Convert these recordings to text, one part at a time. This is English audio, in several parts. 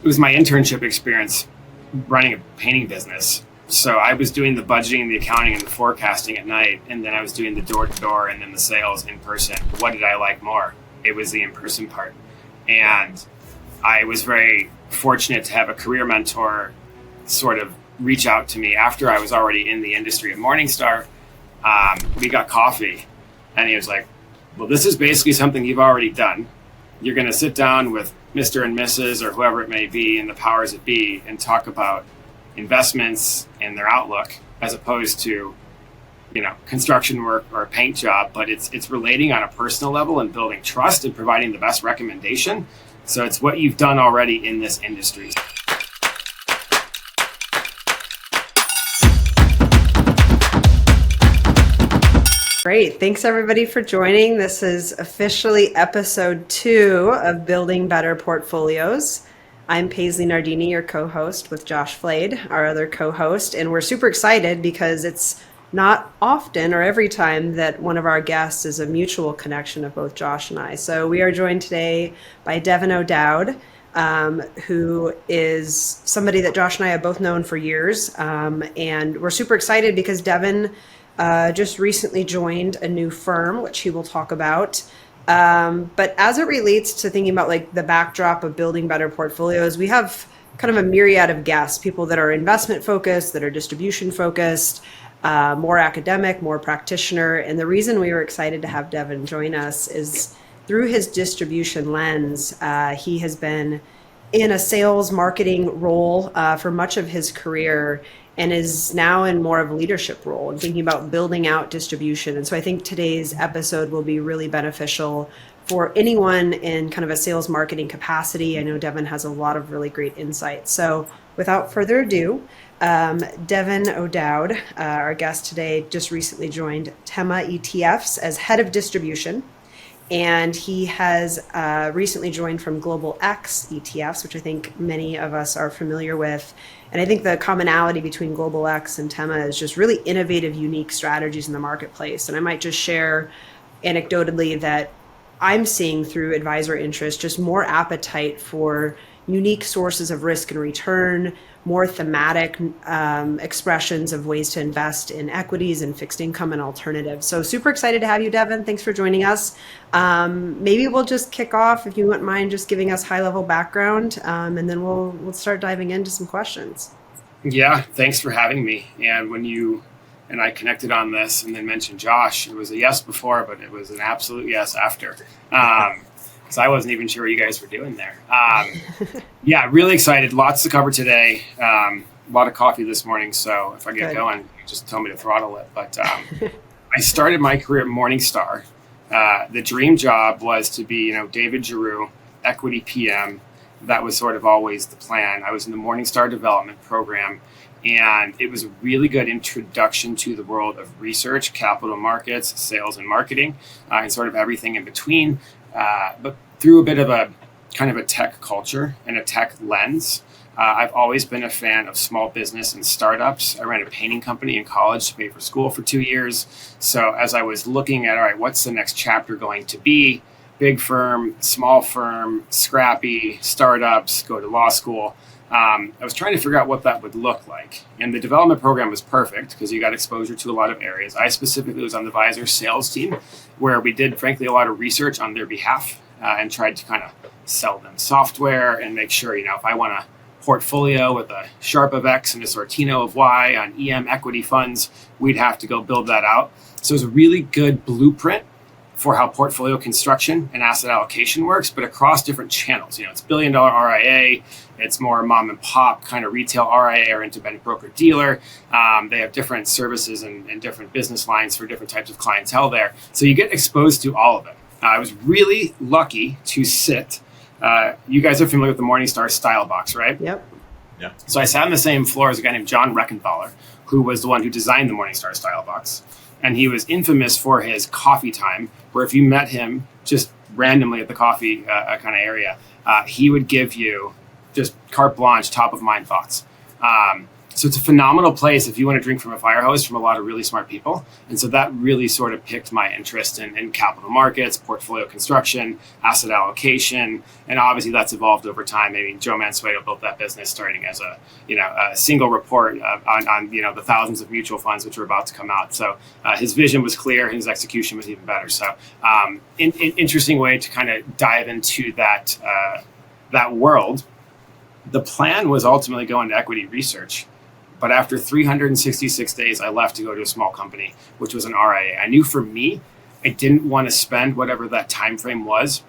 it was my internship experience running a painting business. So I was doing the budgeting, the accounting, and the forecasting at night, and then I was doing the door-to-door and then the sales in person. What did I like more? It was the in-person part. And I was very fortunate to have a career mentor sort of reach out to me after I was already in the industry at Morningstar. We got coffee, and he was like, well, this is basically something you've already done. You're going to sit down with Mr. and Mrs. or whoever it may be and the powers that be and talk about investments and their outlook, as opposed to, construction work or a paint job. But it's relating on a personal level and building trust and providing the best recommendation. So it's what you've done already in this industry. Great. Thanks everybody for joining. This is officially episode 2 of Building Better Portfolios. I'm Paisley Nardini, your co-host, with Josh Flade, our other co-host, and we're super excited because it's not often or every time that one of our guests is a mutual connection of both Josh and I. So we are joined today by Devan O'Dowd, who is somebody that Josh and I have both known for years. And we're super excited because Devan just recently joined a new firm, which he will talk about. But as it relates to thinking about like the backdrop of building better portfolios, we have kind of a myriad of guests, people that are investment focused, that are distribution focused, more academic, more practitioner. And the reason we were excited to have Devan join us is through his distribution lens. He has been in a sales marketing role for much of his career and is now in more of a leadership role and thinking about building out distribution. And so I think today's episode will be really beneficial for anyone in kind of a sales marketing capacity. I know Devan has a lot of really great insights. So without further ado, Devan O'Dowd, our guest today, just recently joined Tema ETFs as head of distribution. And he has recently joined from Global X ETFs, which I think many of us are familiar with. And I think the commonality between Global X and Tema is just really innovative, unique strategies in the marketplace. And I might just share anecdotally that I'm seeing through advisor interest just more appetite for unique sources of risk and return, more thematic expressions of ways to invest in equities and fixed income and alternatives. So super excited to have you, Devan. Thanks for joining us. Maybe we'll just kick off, if you wouldn't mind just giving us high-level background, and then we'll start diving into some questions. Yeah, thanks for having me. And when you and I connected on this and then mentioned Josh, it was a yes before, but it was an absolute yes after. So I wasn't even sure what you guys were doing there. Yeah, really excited. Lots to cover today. A lot of coffee this morning, so if I get going, just tell me to throttle it. But I started my career at Morningstar. The dream job was to be, David Giroux, equity PM. That was sort of always the plan. I was in the Morningstar development program, and it was a really good introduction to the world of research, capital markets, sales and marketing, and sort of everything in between. But through a bit of a kind of a tech culture and a tech lens, I've always been a fan of small business and startups. I ran a painting company in college to pay for school for 2 years. So as I was looking at, all right, what's the next chapter going to be? Big firm, small firm, scrappy, startups, go to law school. I was trying to figure out what that would look like. And the development program was perfect because you got exposure to a lot of areas. I specifically was on the advisor sales team, where we did, frankly, a lot of research on their behalf and tried to kind of sell them software and make sure, if I want a portfolio with a Sharp of X and a Sortino of Y on EM equity funds, we'd have to go build that out. So it was a really good blueprint for how portfolio construction and asset allocation works, but across different channels. It's $1 billion RIA, it's more mom and pop kind of retail RIA or independent broker dealer. They have different services and different business lines for different types of clientele there. So you get exposed to all of it. I was really lucky to sit. You guys are familiar with the Morningstar style box, right? Yep. Yeah. So I sat on the same floor as a guy named John Reckenthaler, who was the one who designed the Morningstar style box. And he was infamous for his coffee time, where if you met him just randomly at the coffee kind of area, he would give you just carte blanche, top of mind thoughts. So it's a phenomenal place if you want to drink from a fire hose from a lot of really smart people. And so that really sort of piqued my interest in capital markets, portfolio construction, asset allocation. And obviously that's evolved over time. I mean, Joe Mansueto built that business starting as a single report on the thousands of mutual funds which were about to come out. So his vision was clear and his execution was even better. So interesting way to kind of dive into that world. The plan was ultimately go into equity research. But after 366 days, I left to go to a small company, which was an RIA. I knew for me, I didn't want to spend whatever that time frame was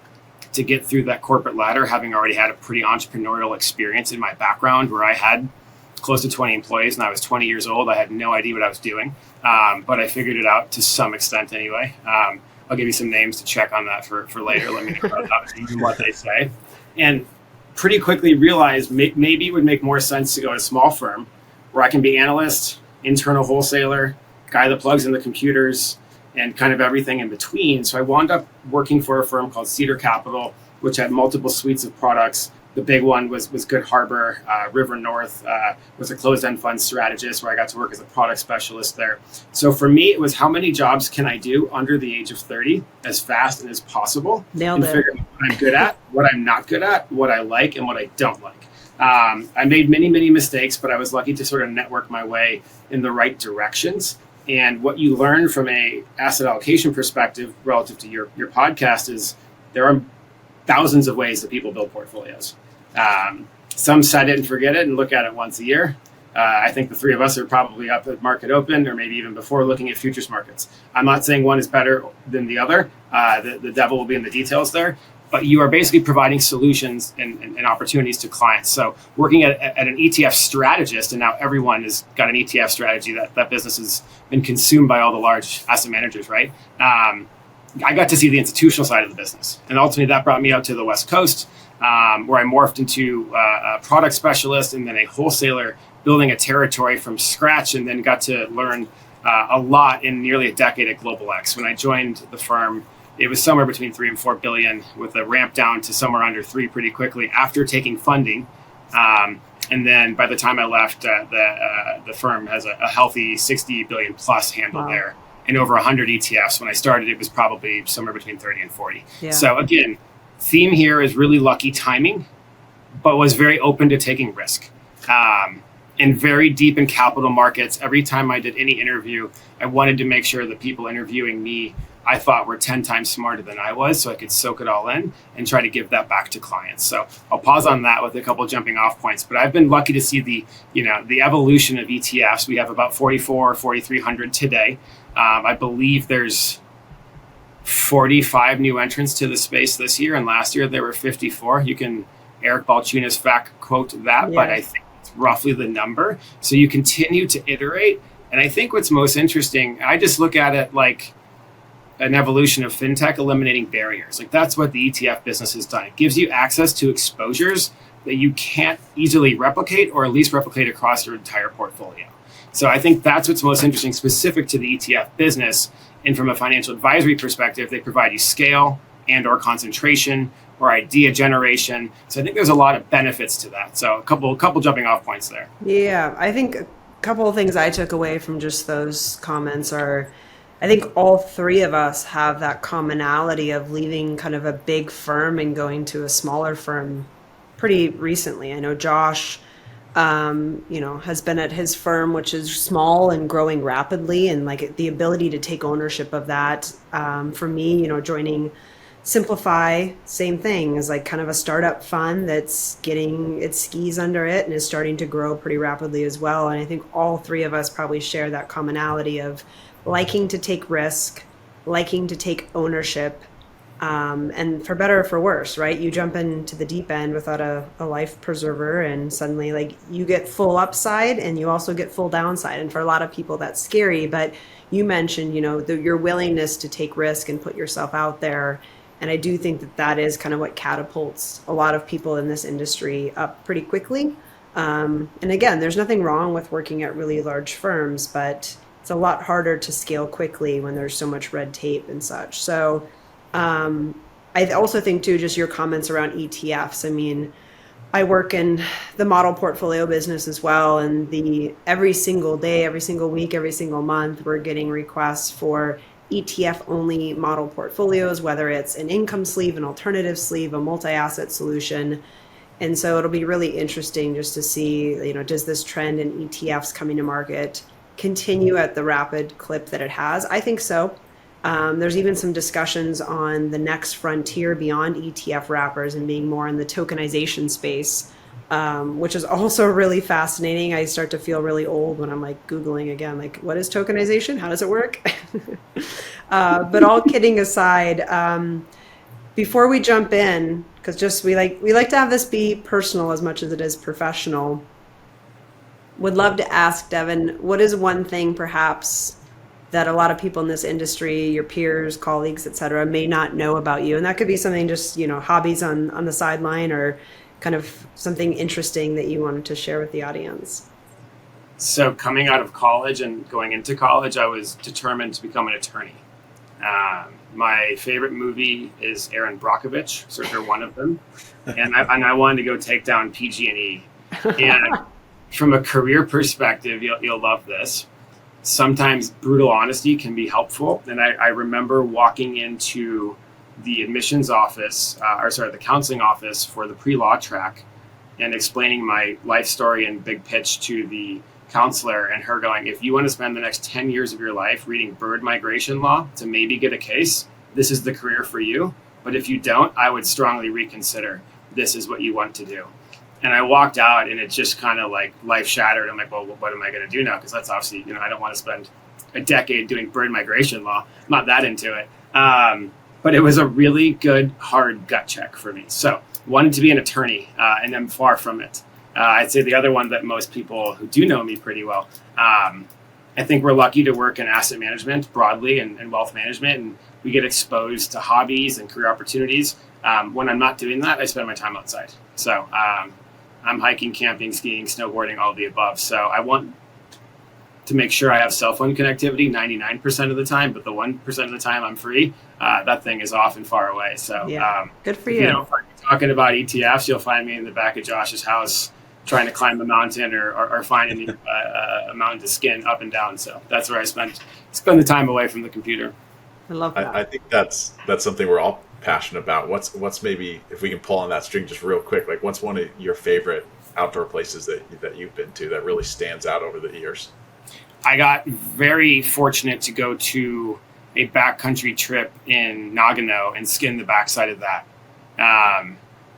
to get through that corporate ladder, having already had a pretty entrepreneurial experience in my background where I had close to 20 employees and I was 20 years old. I had no idea what I was doing, but I figured it out to some extent anyway. I'll give you some names to check on that for later. Let me know what they say. And pretty quickly realized maybe it would make more sense to go to a small firm where I can be analyst, internal wholesaler, guy that plugs in the computers, and kind of everything in between. So I wound up working for a firm called Cedar Capital, which had multiple suites of products. The big one was Good Harbor. River North was a closed-end fund strategist where I got to work as a product specialist there. So for me, it was how many jobs can I do under the age of 30 as fast and as possible. Nailed and it. figure out what I'm good at, what I'm not good at, what I like, and what I don't like. I made many, many mistakes, but I was lucky to sort of network my way in the right directions. And what you learn from a asset allocation perspective relative to your podcast is there are thousands of ways that people build portfolios. Some set it and forget it and look at it once a year. I think the three of us are probably up at market open or maybe even before looking at futures markets. I'm not saying one is better than the other. The devil will be in the details there. But you are basically providing solutions and opportunities to clients. So working at an ETF strategist, and now everyone has got an ETF strategy, that business has been consumed by all the large asset managers, right? I got to see the institutional side of the business. And ultimately that brought me out to the West Coast, where I morphed into a product specialist and then a wholesaler, building a territory from scratch, and then got to learn a lot in nearly a decade at Global X. When I joined the firm, it was somewhere between 3 and 4 billion, with a ramp down to somewhere under 3 pretty quickly after taking funding. And then by the time I left, the firm has a healthy 60 billion plus handle there, and over 100 ETFs. When I started, it was probably somewhere between 30 and 40. Yeah. So again, theme here is really lucky timing, but was very open to taking risk. And very deep in capital markets. Every time I did any interview, I wanted to make sure the people interviewing me I thought were 10 times smarter than I was, so I could soak it all in and try to give that back to clients. So I'll pause on that with a couple jumping off points, but I've been lucky to see the evolution of ETFs. We have about 4,300 today. I believe there's 45 new entrants to the space this year, and last year there were 54. You can Eric Balchunas fact quote that, but I think it's roughly the number. So you continue to iterate, and I think what's most interesting, I just look at it like an evolution of fintech eliminating barriers. Like that's what the ETF business has done. It gives you access to exposures that you can't easily replicate, or at least replicate across your entire portfolio. So I think that's what's most interesting specific to the ETF business. And from a financial advisory perspective, they provide you scale and or concentration or idea generation. So I think there's a lot of benefits to that. So a couple jumping off points there. Yeah, I think a couple of things I took away from just those comments are, I think all three of us have that commonality of leaving kind of a big firm and going to a smaller firm pretty recently. I know Josh, has been at his firm, which is small and growing rapidly, and like the ability to take ownership of that. For me, joining Simplify, same thing, is like kind of a startup fund that's getting its skis under it and is starting to grow pretty rapidly as well. And I think all three of us probably share that commonality of liking to take risk, liking to take ownership, and for better or for worse, right? You jump into the deep end without a life preserver, and suddenly like you get full upside and you also get full downside. And for a lot of people that's scary, but you mentioned, your willingness to take risk and put yourself out there. And I do think that is kind of what catapults a lot of people in this industry up pretty quickly. And again, there's nothing wrong with working at really large firms, but it's a lot harder to scale quickly when there's so much red tape and such. So I also think too, just your comments around ETFs. I mean, I work in the model portfolio business as well. And every single day, every single week, every single month, we're getting requests for ETF only model portfolios, whether it's an income sleeve, an alternative sleeve, a multi-asset solution. And so it'll be really interesting just to see, does this trend in ETFs coming to market continue at the rapid clip that it has? I think so. There's even some discussions on the next frontier beyond ETF wrappers and being more in the tokenization space, which is also really fascinating. I start to feel really old when I'm like Googling again, like, what is tokenization? How does it work? But all kidding aside, before we jump in, because we like to have this be personal as much as it is professional, would love to ask Devan, what is one thing perhaps that a lot of people in this industry, your peers, colleagues, et cetera, may not know about you? And that could be something just, hobbies on the sideline, or kind of something interesting that you wanted to share with the audience. So coming out of college and going into college, I was determined to become an attorney. My favorite movie is Aaron Brockovich, certainly one of them. And I wanted to go take down PG&E. And from a career perspective, you'll love this. Sometimes brutal honesty can be helpful. And I remember walking into the admissions office, the counseling office for the pre-law track, and explaining my life story and big pitch to the counselor, and her going, if you want to spend the next 10 years of your life reading bird migration law to maybe get a case, this is the career for you. But if you don't, I would strongly reconsider. This is what you want to do. And I walked out, and it just kind of like life shattered. I'm like, well, what am I going to do now? Because that's obviously, I don't want to spend a decade doing bird migration law. I'm not that into it. But it was a really good, hard gut check for me. So wanted to be an attorney, and I'm far from it. I'd say the other one that most people who do know me pretty well, I think we're lucky to work in asset management broadly and wealth management, and we get exposed to hobbies and career opportunities. When I'm not doing that, I spend my time outside. So I'm hiking, camping, skiing, snowboarding, all of the above. So I want to make sure I have cell phone connectivity 99% of the time, but the 1% of the time I'm free, that thing is off and far away. So good for you. If we're talking about ETFs, you'll find me in the back of Josh's house trying to climb a mountain or finding a mountain to skin up and down. So that's where I spend the time away from the computer. I love that. I think that's something we're all passionate about. What's maybe, if we can pull on that string just real quick, like what's one of your favorite outdoor places that you've been to that really stands out over the years? I got very fortunate to go to a backcountry trip in Nagano and skin the backside of that.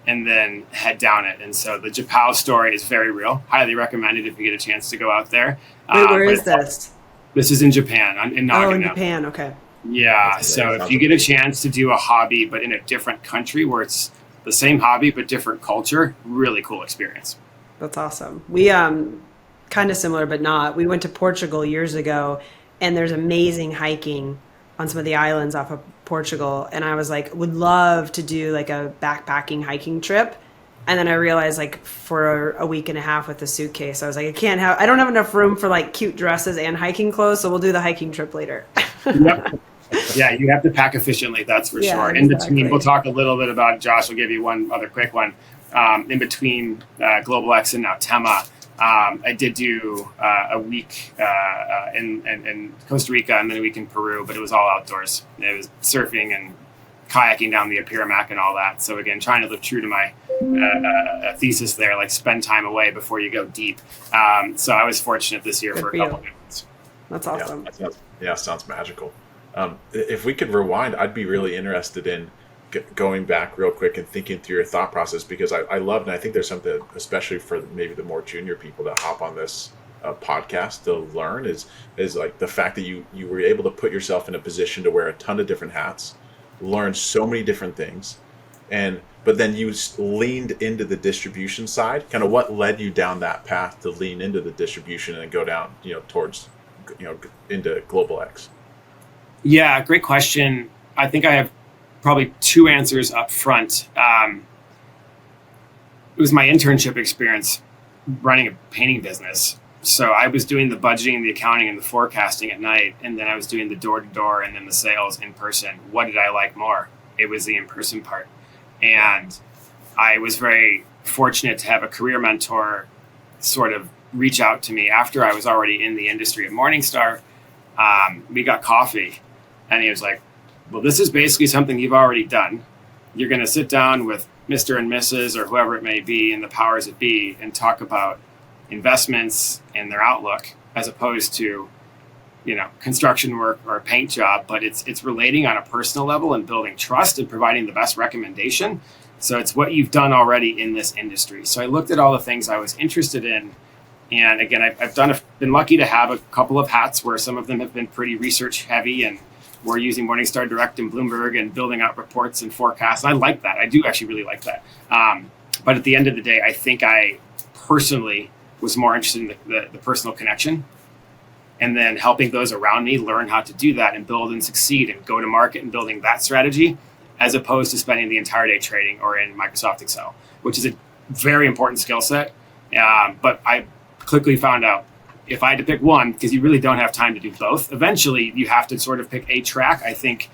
And then head down it. And so the Japao story is very real. Highly recommended if you get a chance to go out there. Wait, where is this? This is in Japan, in Nagano. Oh, in Japan, okay. Yeah, so if you get a chance to do a hobby, but in a different country where it's the same hobby, but different culture, really cool experience. That's awesome. We, kind of similar, but not. We went to Portugal years ago, and there's amazing hiking on some of the islands off of Portugal. And I was like, would love to do like a backpacking hiking trip. And then I realized like for a week and a half with the suitcase, I was like, I don't have enough room for like cute dresses and hiking clothes. So we'll do the hiking trip later. Yep. Yeah, you have to pack efficiently. That's for sure. Exactly. In between, we'll talk a little bit about, Josh will give you one other quick one. In between Global X and now Tema, I did do a week in Costa Rica and then a week in Peru, but it was all outdoors. It was surfing and kayaking down the Apurimac and all that. So again, trying to live true to my thesis there, like spend time away before you go deep. So I was fortunate this year for a couple of months. That's awesome. Sounds magical. If we could rewind, I'd be really interested in going back real quick and thinking through your thought process, because I love, and I think there's something, especially for maybe the more junior people that hop on this podcast to learn, is like the fact that you were able to put yourself in a position to wear a ton of different hats, learn so many different things, but then you leaned into the distribution side. Kind of what led you down that path to lean into the distribution and go down, towards, into Global X? Yeah, great question. I think I have probably two answers up front. It was my internship experience running a painting business. So I was doing the budgeting, the accounting, and the forecasting at night, and then I was doing the door-to-door and then the sales in person. What did I like more? It was the in-person part. And I was very fortunate to have a career mentor sort of reach out to me after I was already in the industry at Morningstar. We got coffee, and he was like, well, this is basically something you've already done. You're going to sit down with Mr. and Mrs. or whoever it may be in the powers that be and talk about investments and their outlook, as opposed to, construction work or a paint job. But it's relating on a personal level and building trust and providing the best recommendation. So it's what you've done already in this industry. So I looked at all the things I was interested in. And again, I've been lucky to have a couple of hats where some of them have been pretty research heavy, and we're using Morningstar Direct and Bloomberg and building out reports and forecasts. And I like that. I do actually really like that. But at the end of the day, I think I personally was more interested in the personal connection, and then helping those around me learn how to do that and build and succeed and go to market and building that strategy, as opposed to spending the entire day trading or in Microsoft Excel, which is a very important skill set. But I quickly found out if I had to pick one, because you really don't have time to do both, eventually you have to sort of pick a track. I think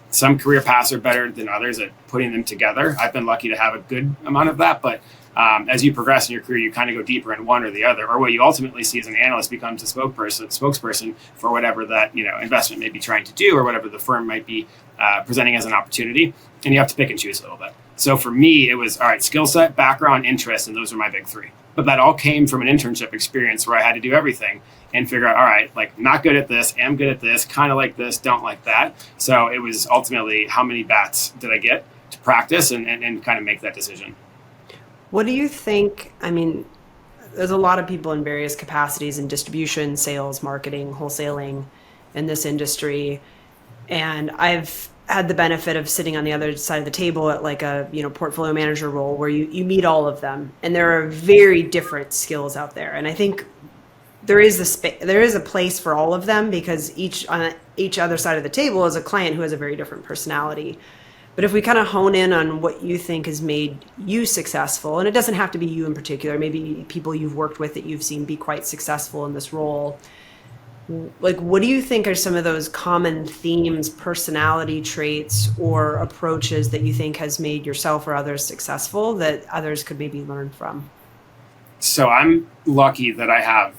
some career paths are better than others at putting them together. I've been lucky to have a good amount of that, but as you progress in your career, you kind of go deeper in one or the other, or what you ultimately see as an analyst becomes a spokesperson for whatever that investment may be trying to do, or whatever the firm might be presenting as an opportunity, and you have to pick and choose a little bit. So for me, it was, all right, skill set, background, interest, and those are my big three. But that all came from an internship experience where I had to do everything and figure out, all right, like, not good at this, am good at this, kind of like this, don't like that. So it was ultimately, how many bats did I get to practice and kind of make that decision. What do you think? I mean, there's a lot of people in various capacities in distribution, sales, marketing, wholesaling in this industry. And I've had the benefit of sitting on the other side of the table at like a portfolio manager role where you meet all of them, and there are very different skills out there. And I think there is a place for all of them, because on each other side of the table is a client who has a very different personality. But if we kind of hone in on what you think has made you successful, and it doesn't have to be you in particular, maybe people you've worked with that you've seen be quite successful in this role, like, what do you think are some of those common themes, personality traits, or approaches that you think has made yourself or others successful that others could maybe learn from? So I'm lucky that I have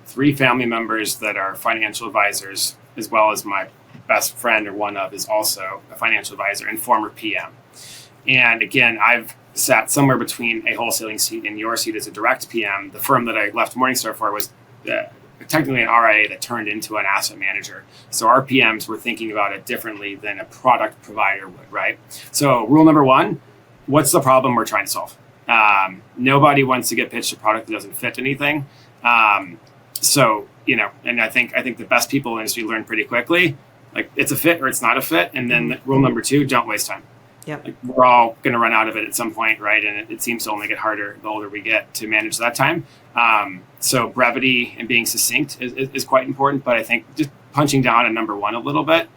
3 family members that are financial advisors, as well as my best friend, or one of, is also a financial advisor and former PM. And again, I've sat somewhere between a wholesaling seat and your seat as a direct PM. The firm that I left Morningstar for was technically an RIA that turned into an asset manager. So our PMs were thinking about it differently than a product provider would, right? So rule number 1, what's the problem we're trying to solve? Nobody wants to get pitched a product that doesn't fit anything. So, and I think the best people in the industry learn pretty quickly, like, it's a fit or it's not a fit. And then rule number 2, don't waste time. Yep. Like, we're all going to run out of it at some point, right? And it seems to only get harder the older we get to manage that time. So brevity and being succinct is quite important. But I think just punching down on number 1 a little bit,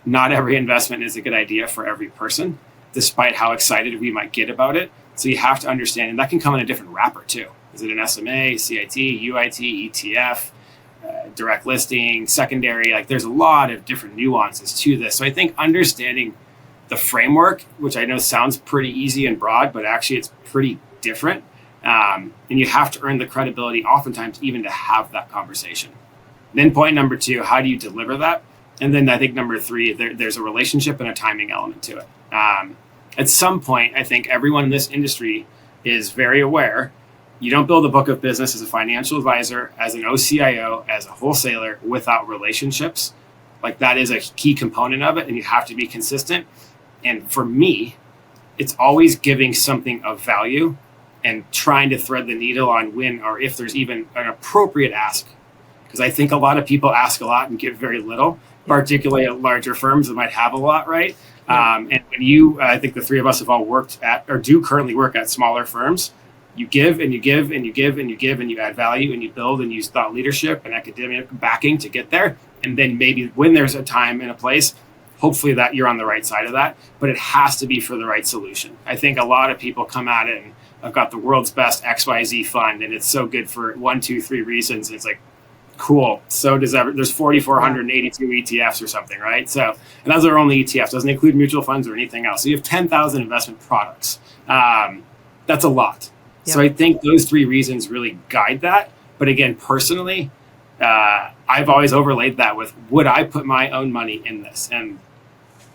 not every investment is a good idea for every person, despite how excited we might get about it. So you have to understand, and that can come in a different wrapper too. Is it an SMA, CIT, UIT, ETF, direct listing, secondary? Like, there's a lot of different nuances to this. So I think understanding the framework, which I know sounds pretty easy and broad, but actually it's pretty different. And you have to earn the credibility oftentimes even to have that conversation. Then point number 2, how do you deliver that? And then I think number 3, there's a relationship and a timing element to it. At some point, I think everyone in this industry is very aware you don't build a book of business as a financial advisor, as an OCIO, as a wholesaler without relationships. Like, that is a key component of it, and you have to be consistent. And for me, it's always giving something of value and trying to thread the needle on when or if there's even an appropriate ask. Because I think a lot of people ask a lot and give very little, particularly at larger firms that might have a lot, right? And when I think the 3 of us have all worked at, or do currently work at, smaller firms, you give and you give and you give and you give and you add value and you build and use thought leadership and academic backing to get there. And then maybe when there's a time and a place, hopefully that you're on the right side of that, but it has to be for the right solution. I think a lot of people come at it and I've got the world's best XYZ fund and it's so good for 1, 2, 3 reasons. It's like, cool. So there's 4,482 ETFs or something, right? So, and those are only ETFs, doesn't include mutual funds or anything else. So you have 10,000 investment products. That's a lot. So I think those three reasons really guide that. But again, personally, I've always overlaid that with, would I put my own money in this? And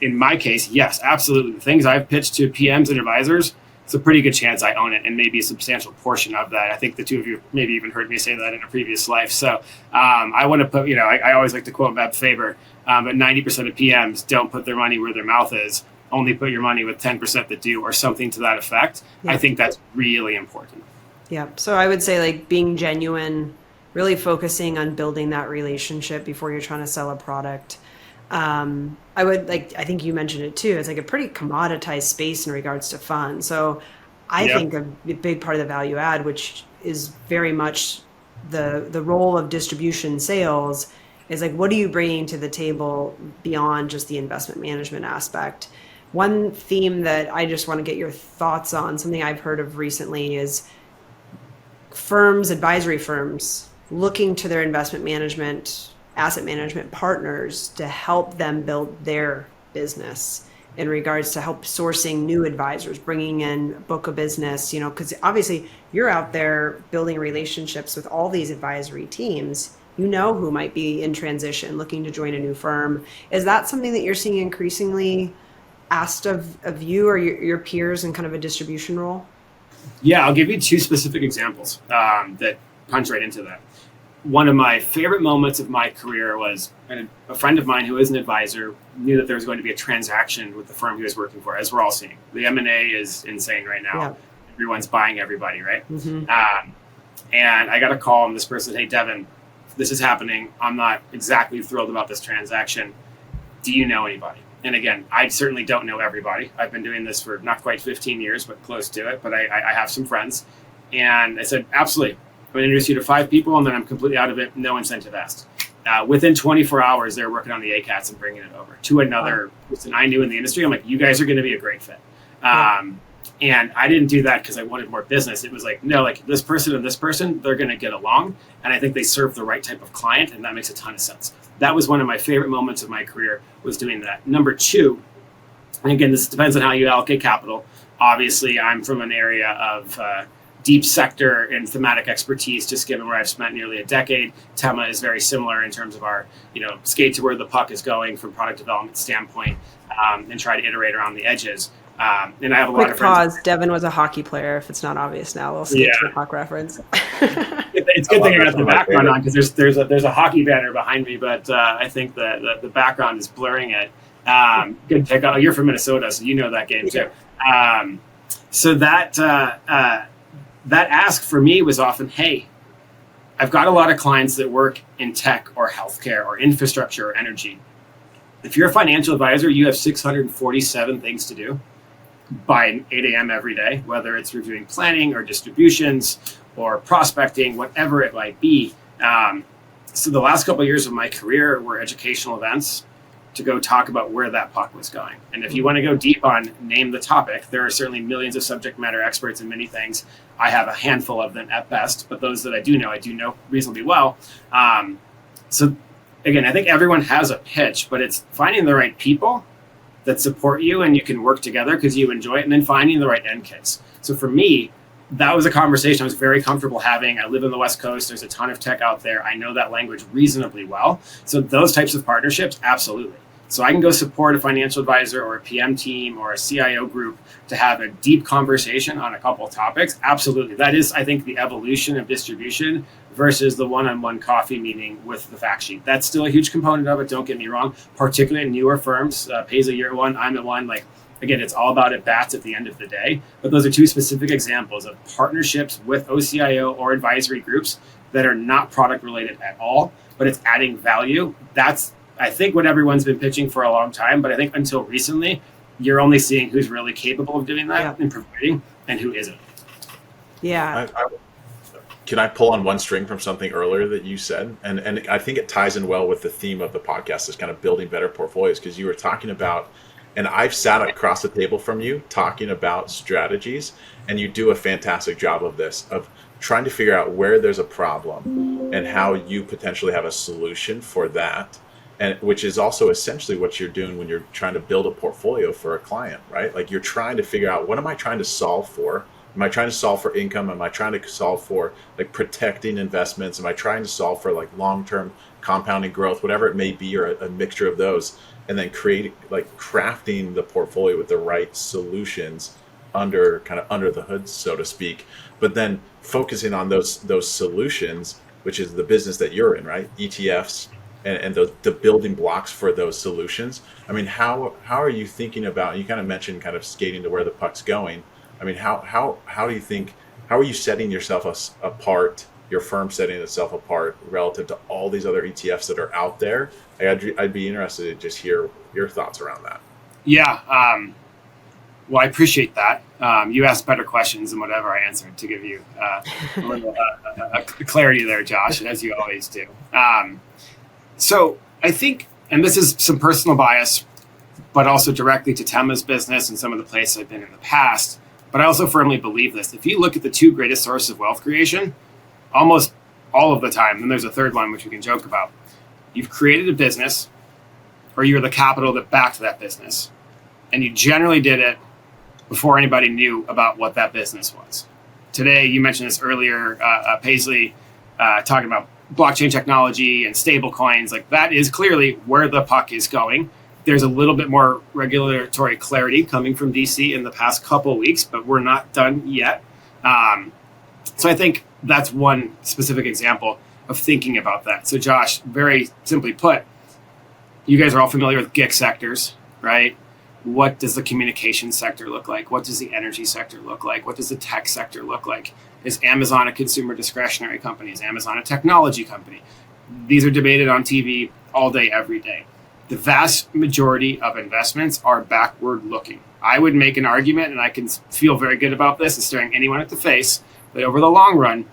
in my case, yes, absolutely. The things I've pitched to PMs and advisors, it's a pretty good chance I own it, and maybe a substantial portion of that. I think the two of you maybe even heard me say that in a previous life. So I want to put, I always like to quote Meb Faber, but 90% of PMs don't put their money where their mouth is. Only put your money with 10% that do, or something to that effect. Yeah. I think that's really important. Yeah. So I would say, like, being genuine, really focusing on building that relationship before you're trying to sell a product. I think you mentioned it too. It's like a pretty commoditized space in regards to funds. So I think a big part of the value add, which is very much the role of distribution sales, is like, what are you bringing to the table beyond just the investment management aspect? One theme that I just want to get your thoughts on, something I've heard of recently, is advisory firms looking to their investment management, asset management partners to help them build their business in regards to help sourcing new advisors, bringing in a book of business, because obviously you're out there building relationships with all these advisory teams, who might be in transition, looking to join a new firm. Is that something that you're seeing increasingly asked of you or your peers in kind of a distribution role? Yeah, I'll give you two specific examples that punch right into that. One of my favorite moments of my career was a friend of mine who is an advisor knew that there was going to be a transaction with the firm he was working for, as we're all seeing. The M&A is insane right now. Yeah. Everyone's buying everybody, right? Mm-hmm. And I got a call, and this person said, "Hey, Devan, this is happening. I'm not exactly thrilled about this transaction. Do you know anybody?" And again, I certainly don't know everybody. I've been doing this for not quite 15 years, but close to it. But I have some friends. And I said, absolutely. I'm going to introduce you to 5 people, and then I'm completely out of it. No incentive asked. Within 24 hours, they're working on the ACATs and bringing it over to another person I knew in the industry. I'm like, you guys are going to be a great fit. And I didn't do that because I wanted more business. It was like, no, like this person and this person, they're going to get along. And I think they serve the right type of client. And that makes a ton of sense. That was one of my favorite moments of my career, was doing that. Number 2, and again, this depends on how you allocate capital. Obviously, I'm from an area of deep sector and thematic expertise, just given where I've spent nearly a decade. Tema is very similar in terms of our, skate to where the puck is going from product development standpoint, and try to iterate around the edges. And I have a lot of friends. Pause. Devin was a hockey player. If it's not obvious now, we'll skip to the puck reference. It's a good thing I got the background on, because there's a hockey banner behind me, but I think the background is blurring it. Good pick. Oh, you're from Minnesota, so you know that game too. So that ask for me was often, hey, I've got a lot of clients that work in tech or healthcare or infrastructure or energy. If you're a financial advisor, you have 647 things to do by 8 a.m. every day, whether it's reviewing planning or distributions or prospecting, whatever it might be. So the last couple of years of my career were educational events to go talk about where that puck was going. And if you want to go deep on name the topic, there are certainly millions of subject matter experts in many things. I have a handful of them at best, but those that I do know reasonably well. So again, I think everyone has a pitch, but it's finding the right people that support you and you can work together because you enjoy it, and then finding the right end case. So for me, that was a conversation I was very comfortable having. I live in the West Coast. There's a ton of tech out there. I know that language reasonably well. So those types of partnerships, absolutely. So I can go support a financial advisor or a PM team or a CIO group to have a deep conversation on a couple of topics. Absolutely. That is, I think, the evolution of distribution versus the one-on-one coffee meeting with the fact sheet. That's still a huge component of it. Don't get me wrong, particularly in newer firms. Paisley, you're at one, I'm at one. Like, again, it's all about at-bats at the end of the day. But those are 2 specific examples of partnerships with OCIO or advisory groups that are not product related at all, but it's adding value. That's, I think, what everyone's been pitching for a long time. But I think until recently, you're only seeing who's really capable of doing that and providing and who isn't. Yeah. Can I pull on one string from something earlier that you said? And I think it ties in well with the theme of the podcast, is kind of building better portfolios, because you were talking about, and I've sat across the table from you talking about strategies, and you do a fantastic job of this, of trying to figure out where there's a problem and how you potentially have a solution for that. And which is also essentially what you're doing when you're trying to build a portfolio for a client, right? Like, you're trying to figure out, what am I trying to solve for? Am I trying to solve for income? Am I trying to solve for like protecting investments? Am I trying to solve for like long-term compounding growth, whatever it may be, or a mixture of those, and then crafting the portfolio with the right solutions under the hood, so to speak, but then focusing on those solutions, which is the business that you're in, right? ETFs and the building blocks for those solutions. I mean, how are you thinking about, you kind of mentioned kind of skating to where the puck's going. I mean, how do you think, how are you setting yourself apart, your firm setting itself apart relative to all these other ETFs that are out there? I'd be interested to just hear your thoughts around that. Yeah. Well, I appreciate that. You asked better questions than whatever I answered to give you a little clarity there, Josh, as you always do. So I think, and this is some personal bias, but also directly to Tema's business and some of the places I've been in the past, but I also firmly believe this. If you look at the two greatest sources of wealth creation, almost all of the time, and there's a third one which we can joke about, you've created a business or you're the capital that backed that business, and you generally did it before anybody knew about what that business was. Today, you mentioned this earlier, Paisley, talking about blockchain technology and stable coins. Like, that is clearly where the puck is going. There's a little bit more regulatory clarity coming from DC in the past couple of weeks, but we're not done yet. So I think that's one specific example of thinking about that. So Josh, very simply put, you guys are all familiar with GIC sectors, right? What does the communication sector look like? What does the energy sector look like? What does the tech sector look like? Is Amazon a consumer discretionary company? Is Amazon a technology company? These are debated on TV all day, every day. The vast majority of investments are backward looking. I would make an argument, and I can feel very good about this and staring anyone at the face, that over the long run,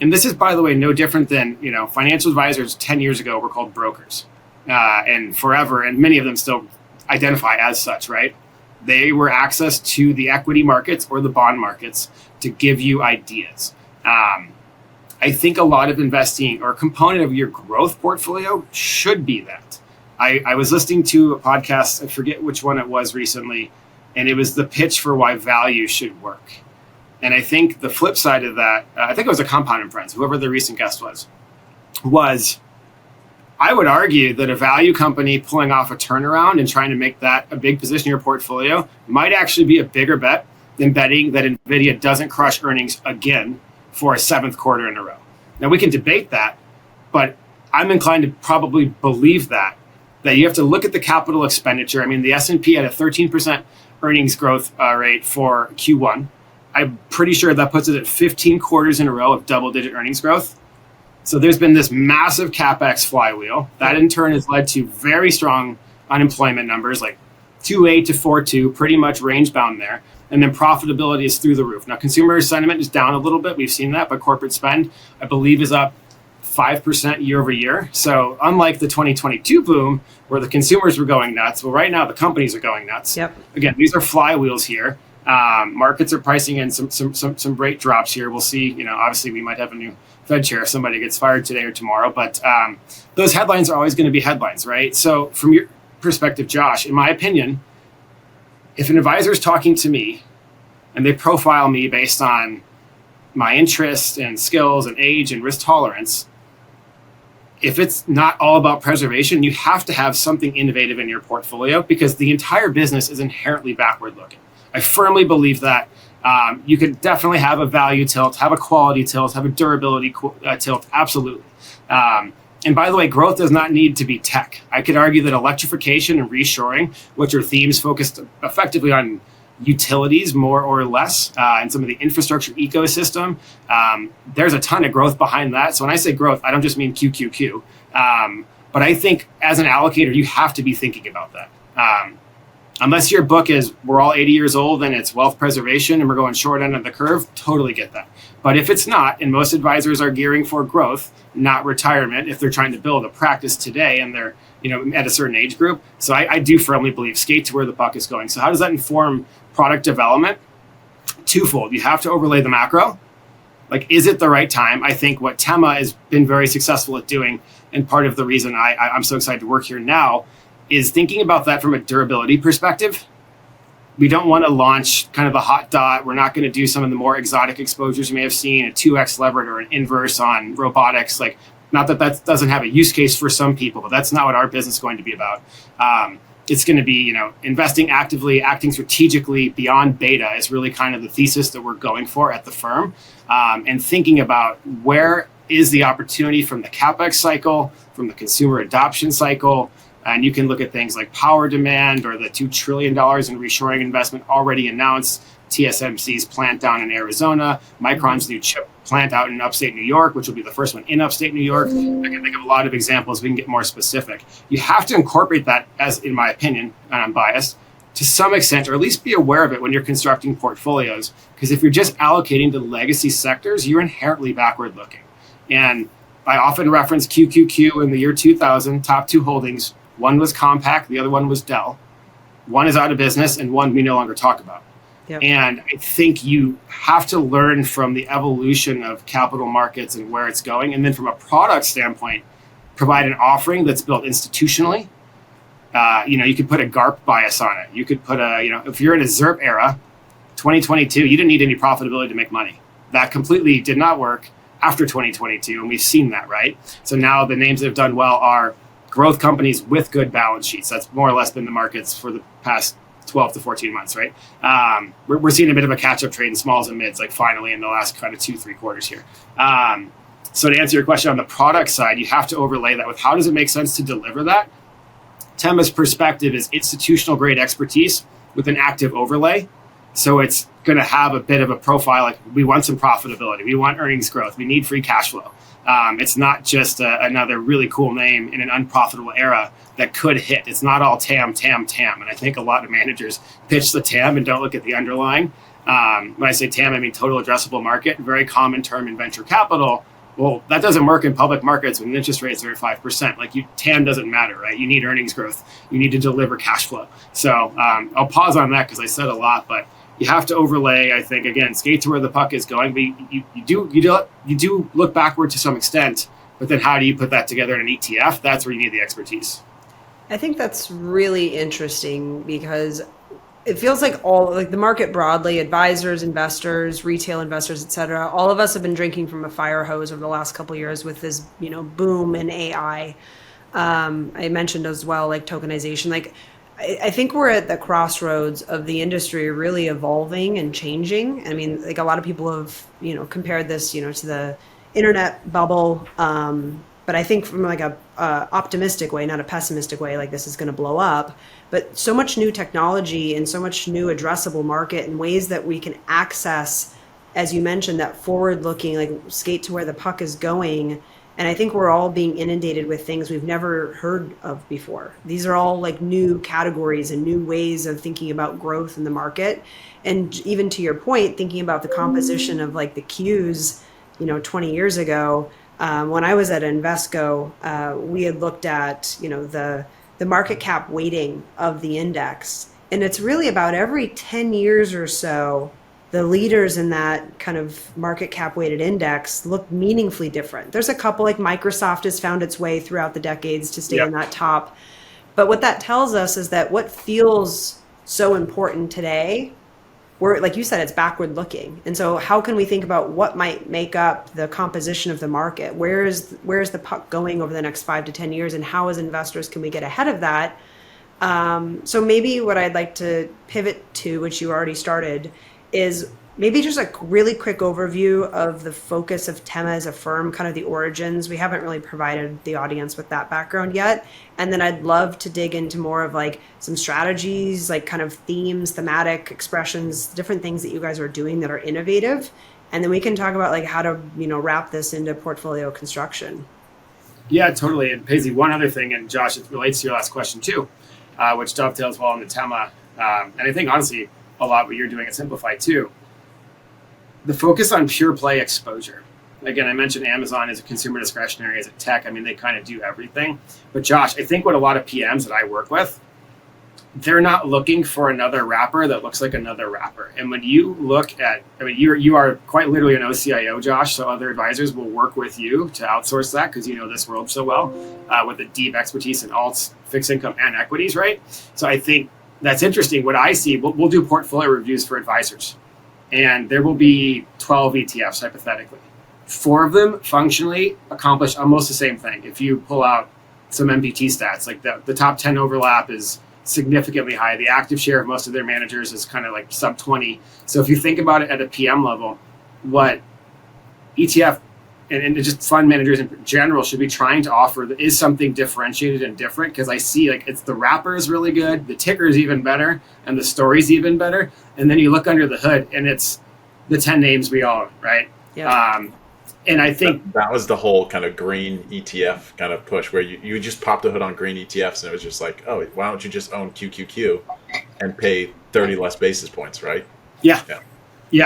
and this is, by the way, no different than, financial advisors 10 years ago were called brokers, and forever, and many of them still identify as such, right? They were access to the equity markets or the bond markets to give you ideas. I think a lot of investing, or a component of your growth portfolio, should be that. I was listening to a podcast, I forget which one it was recently, and it was the pitch for why value should work. And I think the flip side of that, I think it was a Compound and Friends, whoever the recent guest was I would argue that a value company pulling off a turnaround and trying to make that a big position in your portfolio might actually be a bigger bet than betting that NVIDIA doesn't crush earnings again for a seventh quarter in a row. Now, we can debate that, but I'm inclined to probably believe that you have to look at the capital expenditure. I mean, the S&P had a 13% earnings growth rate for Q1. I'm pretty sure that puts it at 15 quarters in a row of double-digit earnings growth. So there's been this massive CapEx flywheel that in turn has led to very strong unemployment numbers, like 2.8 to 4.2, pretty much range bound there. And then profitability is through the roof. Now, consumer sentiment is down a little bit. We've seen that, but corporate spend, I believe, is up 5% year over year. So unlike the 2022 boom where the consumers were going nuts, well, right now the companies are going nuts. Yep. Again, these are flywheels here. Markets are pricing in some rate drops here. We'll see. Obviously we might have a new Fed chair if somebody gets fired today or tomorrow, but those headlines are always going to be headlines, right? So from your perspective, Josh, in my opinion, if an advisor is talking to me and they profile me based on my interests and skills and age and risk tolerance, if it's not all about preservation, you have to have something innovative in your portfolio because the entire business is inherently backward looking. I firmly believe that. You could definitely have a value tilt, have a quality tilt, have a durability tilt, absolutely. And by the way, growth does not need to be tech. I could argue that electrification and reshoring, which are themes focused effectively on utilities more or less, and some of the infrastructure ecosystem, there's a ton of growth behind that. So when I say growth, I don't just mean QQQ. But I think as an allocator, you have to be thinking about that. Unless your book is we're all 80 years old and it's wealth preservation and we're going short end of the curve, totally get that. But if it's not, and most advisors are gearing for growth, not retirement, if they're trying to build a practice today and they're at a certain age group. So I do firmly believe skate to where the puck is going. So how does that inform product development? Twofold. You have to overlay the macro. Like, is it the right time? I think what Tema has been very successful at doing, and part of the reason I'm so excited to work here now, is thinking about that from a durability perspective. We don't want to launch kind of a hot dot. We're not going to do some of the more exotic exposures you may have seen, a 2x levered or an inverse on robotics. Like, not that that doesn't have a use case for some people, but that's not what our business is going to be about. It's going to be, investing actively, acting strategically beyond beta is really kind of the thesis that we're going for at the firm, and thinking about where is the opportunity from the CapEx cycle, from the consumer adoption cycle. And you can look at things like power demand or the $2 trillion in reshoring investment already announced, TSMC's plant down in Arizona, Micron's new chip plant out in upstate New York, which will be the first one in upstate New York. I can think of a lot of examples. We can get more specific. You have to incorporate that, as in my opinion, and I'm biased, to some extent, or at least be aware of it when you're constructing portfolios. Because if you're just allocating to legacy sectors, you're inherently backward looking. And I often reference QQQ in the year 2000, top two holdings. One was Compaq, the other one was Dell. One is out of business, and one we no longer talk about. Yep. And I think you have to learn from the evolution of capital markets and where it's going. And then from a product standpoint, provide an offering that's built institutionally. You could put a GARP bias on it. You could put if you're in a ZERP era, 2022, you didn't need any profitability to make money. That completely did not work after 2022. And we've seen that, right? So now the names that have done well are growth companies with good balance sheets. That's more or less been the markets for the past 12 to 14 months, right? We're seeing a bit of a catch-up trade in smalls and mids, like finally in the last kind of 2-3 quarters here. So to answer your question on the product side, you have to overlay that with how does it make sense to deliver that? Tema's perspective is institutional grade expertise with an active overlay. So it's going to have a bit of a profile, like we want some profitability, we want earnings growth, we need free cash flow. It's not just another really cool name in an unprofitable era that could hit. It's not all TAM. And I think a lot of managers pitch the TAM and don't look at the underlying. When I say TAM, I mean total addressable market, very common term in venture capital. Well, that doesn't work in public markets when interest rates are at 5%. Like TAM doesn't matter, right? You need earnings growth. You need to deliver cash flow. So I'll pause on that because I said a lot, but you have to overlay, I think, again, skate to where the puck is going. But you do look backward to some extent, but then how do you put that together in an ETF? That's where you need the expertise. I think that's really interesting because it feels like all the market broadly, advisors, investors, retail investors, et cetera, all of us have been drinking from a fire hose over the last couple of years with this, boom in AI. I mentioned as well, like tokenization, I think we're at the crossroads of the industry really evolving and changing. I mean, like a lot of people have, compared this, to the internet bubble. But I think from like a optimistic way, not a pessimistic way, like this is going to blow up. But so much new technology and so much new addressable market and ways that we can access, as you mentioned, that forward-looking, like skate to where the puck is going. And I think we're all being inundated with things we've never heard of before. These are all like new categories and new ways of thinking about growth in the market. And even to your point, thinking about the composition of like the queues, 20 years ago, when I was at Invesco, we had looked at, the market cap weighting of the index. And it's really about every 10 years or so, the leaders in that kind of market cap weighted index look meaningfully different. There's a couple, like Microsoft has found its way throughout the decades to stay in that top. But what that tells us is that what feels so important today, like you said, it's backward looking. And so how can we think about what might make up the composition of the market? Where is the puck going over the next 5 to 10 years? And how as investors can we get ahead of that? So maybe what I'd like to pivot to, which you already started, is maybe just a really quick overview of the focus of Tema as a firm, kind of the origins. We haven't really provided the audience with that background yet. And then I'd love to dig into more of like some strategies, like kind of themes, thematic expressions, different things that you guys are doing that are innovative. And then we can talk about like how to, wrap this into portfolio construction. Yeah, totally. And Paisley, one other thing, and Josh, it relates to your last question too, which dovetails well into Tema. And I think honestly, a lot what you're doing at Simplify too. The focus on pure play exposure. Again, I mentioned Amazon as a consumer discretionary, as a tech. I mean, they kind of do everything. But Josh, I think what a lot of PMs that I work with, they're not looking for another wrapper that looks like another wrapper. And when you look at, you are quite literally an OCIO, Josh, so other advisors will work with you to outsource that because you know this world so well with a deep expertise in alts, fixed income, and equities, right? So I think that's interesting. What I see, we'll do portfolio reviews for advisors, and there will be 12 ETFs, hypothetically. 4 of them functionally accomplish almost the same thing. If you pull out some MPT stats, like the top 10 overlap is significantly high. The active share of most of their managers is kind of like sub 20. So if you think about it at a PM level, what ETF and just fund managers in general should be trying to offer is something differentiated and different, because I see like it's the wrapper is really good, the ticker is even better, and the story's even better. And then you look under the hood and it's the 10 names we own, right? Yeah. And I think that was the whole kind of green ETF kind of push, where you just popped the hood on green ETFs and it was just like, oh, why don't you just own QQQ and pay 30 less basis points, right? Yeah.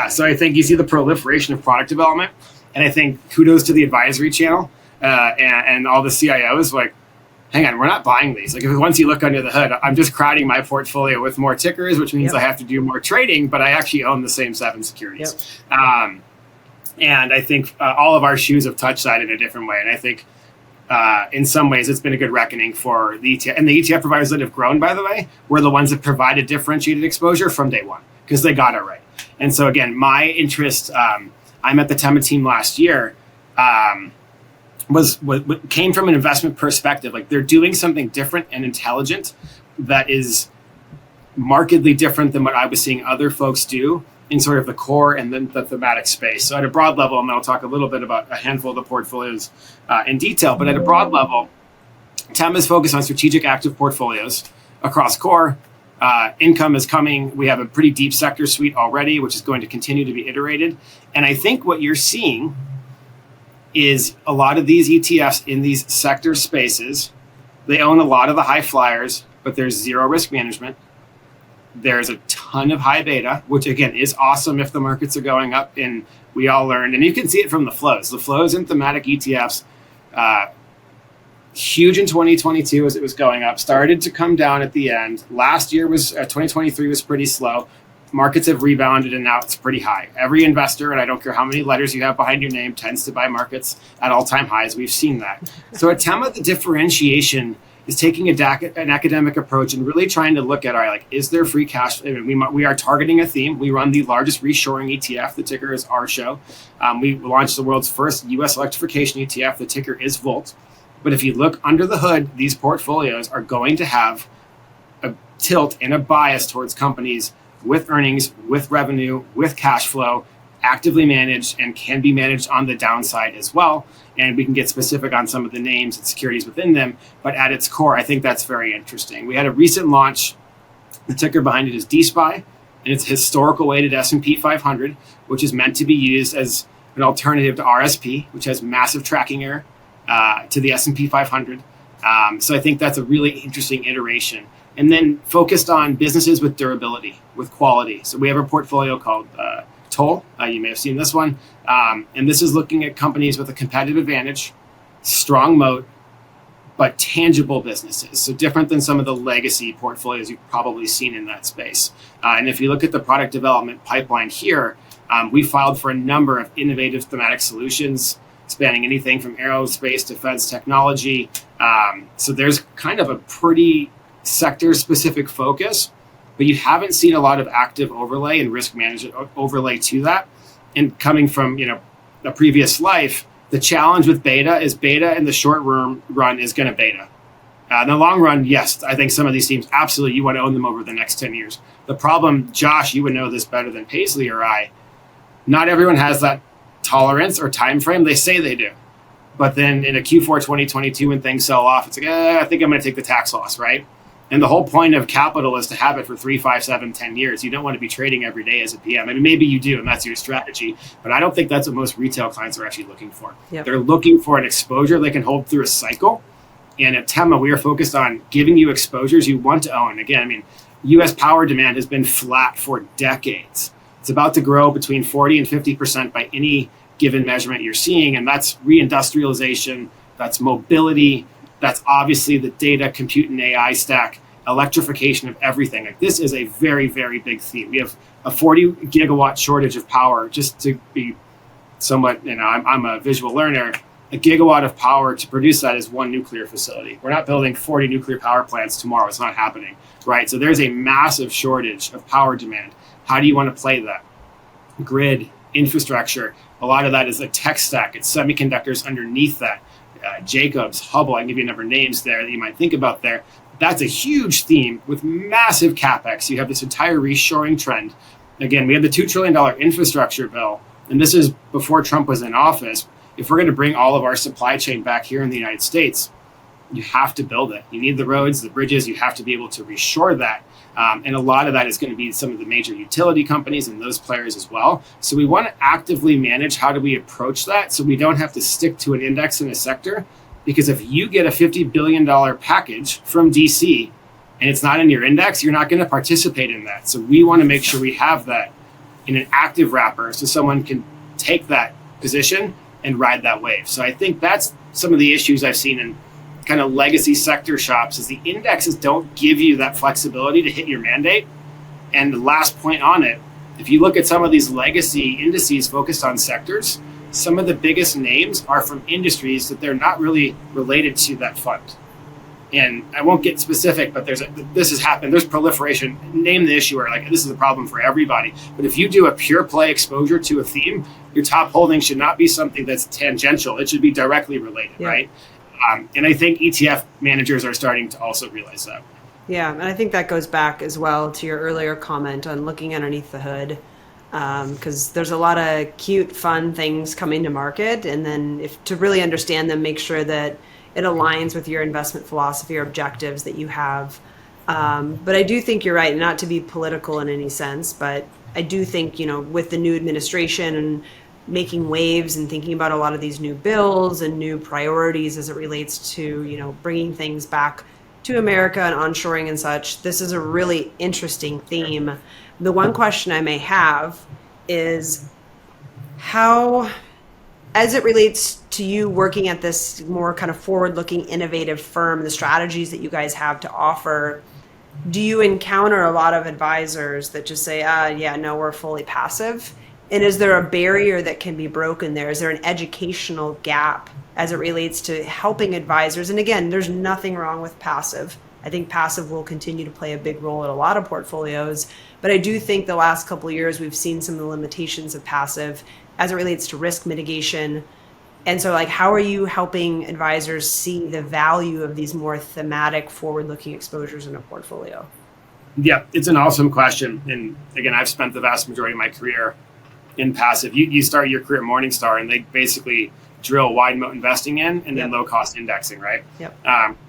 So I think you see the proliferation of product development. And I think kudos to the advisory channel and all the CIOs. Like, hang on, we're not buying these. Like, if once you look under the hood, I'm just crowding my portfolio with more tickers, which means I have to do more trading, but I actually own the same 7 securities. And I think all of our shoes have touched that in a different way. And I think in some ways it's been a good reckoning for the ETF. And the ETF providers that have grown, by the way, were the ones that provided differentiated exposure from day one, because they got it right. And so again, my interest, I'm at the Tema team last year, was what came from an investment perspective. Like, they're doing something different and intelligent that is markedly different than what I was seeing other folks do in sort of the core and then the thematic space. So at a broad level, and I'll talk a little bit about a handful of the portfolios in detail, but at a broad level, Tema is focused on strategic active portfolios across core. Income is coming. We have a pretty deep sector suite already, which is going to continue to be iterated. And I think what you're seeing is a lot of these ETFs in these sector spaces, they own a lot of the high flyers, but there's zero risk management. There's a ton of high beta, which again is awesome if the markets are going up, and we all learned, and you can see it from the flows. The flows in thematic ETFs, huge in 2022 as it was going up, started to come down at the end. Last year was 2023 was pretty slow. Markets have rebounded and now it's pretty high. Every investor, and I don't care how many letters you have behind your name, tends to buy markets at all-time highs. We've seen that. So at Tema, the differentiation is taking an academic approach and really trying to look at, all right, like, is there free cash? I mean, we are targeting a theme. We run the largest reshoring ETF. The ticker is RSHO. We launched the world's first U.S. electrification ETF. The ticker is Volt. But if you look under the hood, these portfolios are going to have a tilt and a bias towards companies with earnings, with revenue, with cash flow, actively managed, and can be managed on the downside as well. And we can get specific on some of the names and securities within them. But at its core, I think that's very interesting. We had a recent launch. The ticker behind it is DSPY, and it's historical weighted S&P 500, which is meant to be used as an alternative to RSP, which has massive tracking error to the S&P 500. So I think that's a really interesting iteration. And then focused on businesses with durability, with quality. So we have a portfolio called Toll. You may have seen this one. And this is looking at companies with a competitive advantage, strong moat, but tangible businesses. So different than some of the legacy portfolios you've probably seen in that space. And if you look at the product development pipeline here, we filed for a number of innovative thematic solutions spanning anything from aerospace, defense technology. So there's kind of a pretty sector-specific focus, but you haven't seen a lot of active overlay and risk management overlay to that. And coming from a previous life, the challenge with beta is beta in the short run is going to beta. In the long run, yes, I think some of these teams, absolutely, you want to own them over the next 10 years. The problem, Josh, you would know this better than Paisley or I, not everyone has that tolerance or time frame. They say they do. But then in a Q4 2022, when things sell off, it's like, I think I'm going to take the tax loss, right? And the whole point of capital is to have it for 3, 5, 7, 10 years. You don't want to be trading every day as a PM. I mean, maybe you do, and that's your strategy. But I don't think that's what most retail clients are actually looking for. Yep. They're looking for an exposure they can hold through a cycle. And at Tema, we are focused on giving you exposures you want to own. Again, I mean, U.S. power demand has been flat for decades. It's about to grow between 40 and 50% by any given measurement you're seeing. And that's reindustrialization, that's mobility, that's obviously the data, compute, and AI stack, electrification of everything. Like, this is a very, very big theme. We have a 40 gigawatt shortage of power. Just to be somewhat, I'm a visual learner. a gigawatt of power to produce that is one nuclear facility. We're not building 40 nuclear power plants tomorrow. It's not happening, right? So there's a massive shortage of power demand. How do you want to play that? Grid, infrastructure, a lot of that is a tech stack. It's semiconductors underneath that. Jacobs, Hubble, I can give you a number of names there that you might think about there. That's a huge theme with massive CapEx. You have this entire reshoring trend. Again, we have the $2 trillion infrastructure bill, and this is before Trump was in office. If we're going to bring all of our supply chain back here in the United States, you have to build it. You need the roads, the bridges, you have to be able to reshore that. And a lot of that is going to be some of the major utility companies and those players as well. So we want to actively manage how do we approach that so we don't have to stick to an index in a sector. Because if you get a $50 billion package from DC and it's not in your index, you're not going to participate in that. So we want to make sure we have that in an active wrapper so someone can take that position and ride that wave. So I think that's some of the issues I've seen in kind of legacy sector shops is the indexes don't give you that flexibility to hit your mandate. And the last point on it, if you look at some of these legacy indices focused on sectors, some of the biggest names are from industries that they're not really related to that fund. And I won't get specific, but this has happened. There's proliferation. Name the issuer. Like, this is a problem for everybody. But if you do a pure play exposure to a theme, your top holding should not be something that's tangential. It should be directly related, right? And I think ETF managers are starting to also realize that. Yeah, and I think that goes back as well to your earlier comment on looking underneath the hood, because there's a lot of cute, fun things coming to market. And then if to really understand them, make sure that it aligns with your investment philosophy or objectives that you have. But I do think you're right, not to be political in any sense, but I do think, with the new administration and making waves and thinking about a lot of these new bills and new priorities as it relates to, bringing things back to America and onshoring and such, this is a really interesting theme. The one question I may have is how, as it relates to you working at this more kind of forward-looking, innovative firm, the strategies that you guys have to offer, do you encounter a lot of advisors that just say, no, we're fully passive? And is there a barrier that can be broken there? Is there an educational gap as it relates to helping advisors? And again, there's nothing wrong with passive. I think passive will continue to play a big role in a lot of portfolios. But I do think the last couple of years, we've seen some of the limitations of passive as it relates to risk mitigation. And so, how are you helping advisors see the value of these more thematic, forward-looking exposures in a portfolio? Yeah, it's an awesome question. And again, I've spent the vast majority of my career in passive. You start your career at Morningstar, and they basically drill wide moat investing in and then low cost indexing, right? Yep.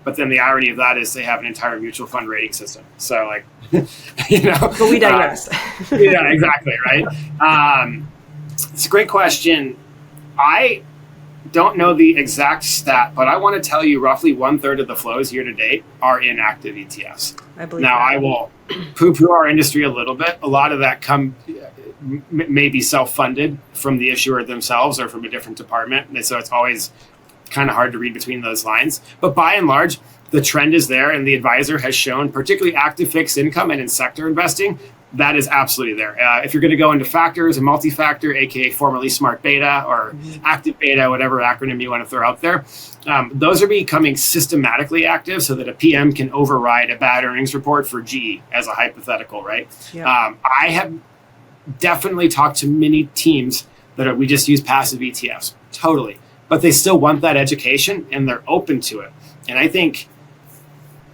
But then the irony of that is they have an entire mutual fund rating system. So But we digress. Yeah, exactly, right? It's a great question. I don't know the exact stat, but I want to tell you roughly 1/3 of the flows year to date are in active ETFs. I believe now, that. I will poo-poo our industry a little bit. A lot of that may be self-funded from the issuer themselves or from a different department. And so it's always kind of hard to read between those lines. But by and large, the trend is there, and the advisor has shown, particularly active fixed income and in sector investing, that is absolutely there. If you're going to go into factors and multi-factor, aka formerly smart beta or active beta, whatever acronym you want to throw out there, those are becoming systematically active so that a PM can override a bad earnings report for GE as a hypothetical, right? Yeah. I have definitely talked to many teams that we just use passive ETFs, totally, but they still want that education and they're open to it. And I think,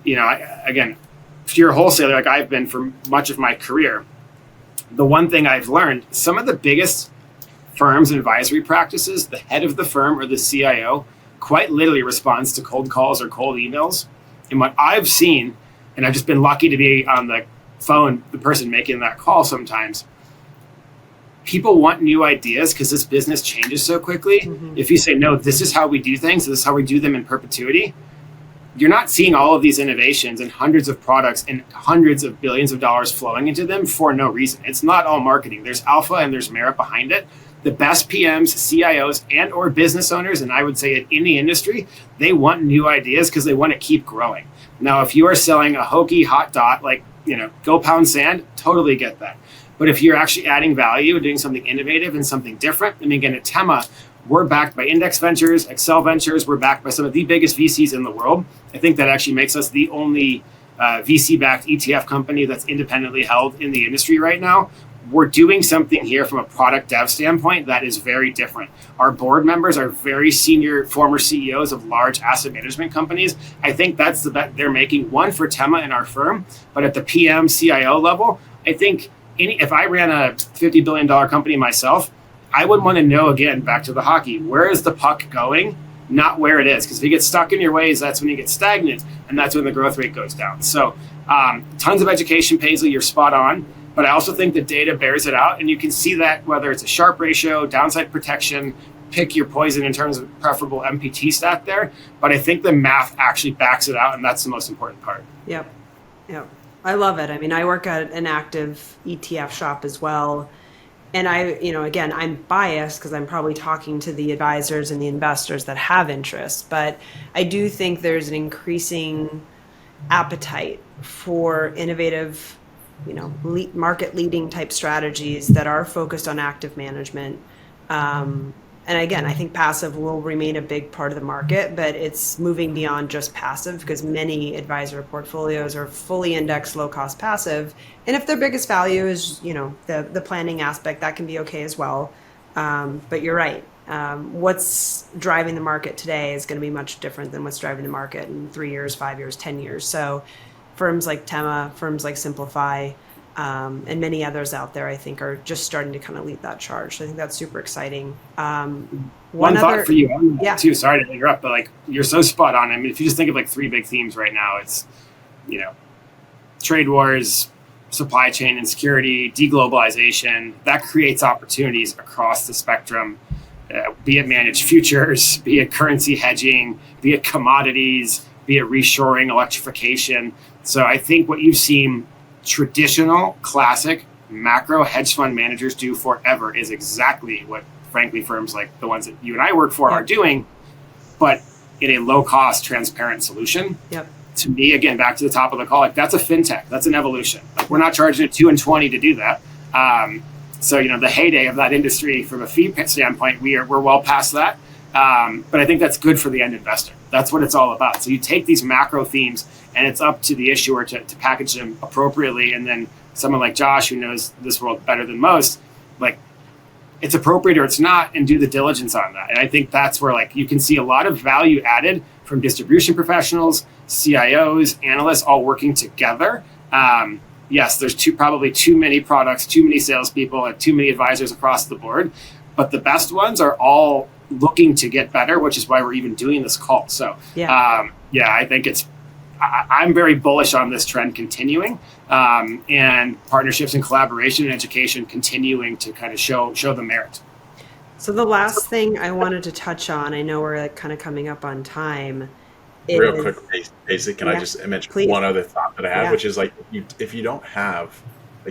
again, if you're a wholesaler like I've been for much of my career, the one thing I've learned, some of the biggest firms and advisory practices, the head of the firm or the CIO quite literally responds to cold calls or cold emails. And what I've seen, and I've just been lucky to be on the phone, the person making that call sometimes, people want new ideas because this business changes so quickly. Mm-hmm. If you say, no, this is how we do things, this is how we do them in perpetuity, you're not seeing all of these innovations and hundreds of products and hundreds of billions of dollars flowing into them for no reason. It's not all marketing. There's alpha and there's merit behind it. The best PMs, CIOs, and or business owners, and I would say in the industry, they want new ideas because they want to keep growing. Now, if you are selling a hokey hot dot, go pound sand, totally get that. But if you're actually adding value, doing something innovative and something different, again, at Tema, We're backed by Index Ventures, Excel Ventures. We're backed by some of the biggest VCs in the world. I think that actually makes us the only VC-backed ETF company that's independently held in the industry right now. We're doing something here from a product dev standpoint that is very different. Our board members are very senior former CEOs of large asset management companies. I think that's the bet they're making, one, for Tema and our firm, but at the PM, CIO level, I think if I ran a $50 billion company myself, I would want to know, again, back to the hockey, where is the puck going, not where it is. Because if you get stuck in your ways, that's when you get stagnant, and that's when the growth rate goes down. So tons of education, Paisley, you're spot on. But I also think the data bears it out, and you can see that whether it's a Sharpe ratio, downside protection, pick your poison in terms of preferable MPT stat there. But I think the math actually backs it out, and that's the most important part. Yep. I love it. I mean, I work at an active ETF shop as well. And again, I'm biased because I'm probably talking to the advisors and the investors that have interest. But I do think there's an increasing appetite for innovative market leading type strategies that are focused on active management. And again, I think passive will remain a big part of the market, but it's moving beyond just passive because many advisor portfolios are fully indexed, low cost passive. And if their biggest value is, the planning aspect, that can be okay as well. But you're right. What's driving the market today is going to be much different than what's driving the market in 3 years, 5 years, 10 years. So firms like Tema, firms like Simplify, and many others out there, I think, are just starting to kind of lead that charge. So I think that's super exciting. One thought for you on that too. Sorry to interrupt, but you're so spot on. I mean, if you just think of 3 big themes right now, it's trade wars, supply chain insecurity, deglobalization. That creates opportunities across the spectrum. Be it managed futures, be it currency hedging, be it commodities, be it reshoring, electrification. So I think what you've seen traditional, classic, macro hedge fund managers do forever is exactly what, frankly, firms like the ones that you and I work for are doing, but in a low-cost, transparent solution. Yep. To me, again, back to the top of the call, that's a fintech. That's an evolution. We're not charging it $2 and $20 to do that. So the heyday of that industry from a fee standpoint, we're well past that. But I think that's good for the end investor. That's what it's all about. So you take these macro themes, and it's up to the issuer to package them appropriately. And then someone like Josh, who knows this world better than most, it's appropriate or it's not, and do the diligence on that. And I think that's where you can see a lot of value added from distribution professionals, CIOs, analysts, all working together. Yes, there's probably too many products, too many salespeople, and too many advisors across the board. But the best ones are all looking to get better, which is why we're even doing this call. So, I think I'm very bullish on this trend continuing, and partnerships and collaboration and education continuing to kind of show the merit. So the last thing I wanted to touch on, I know we're kind of coming up on time. Real quick, Paisley, can I just mention one other thought that I have, which is if you don't have,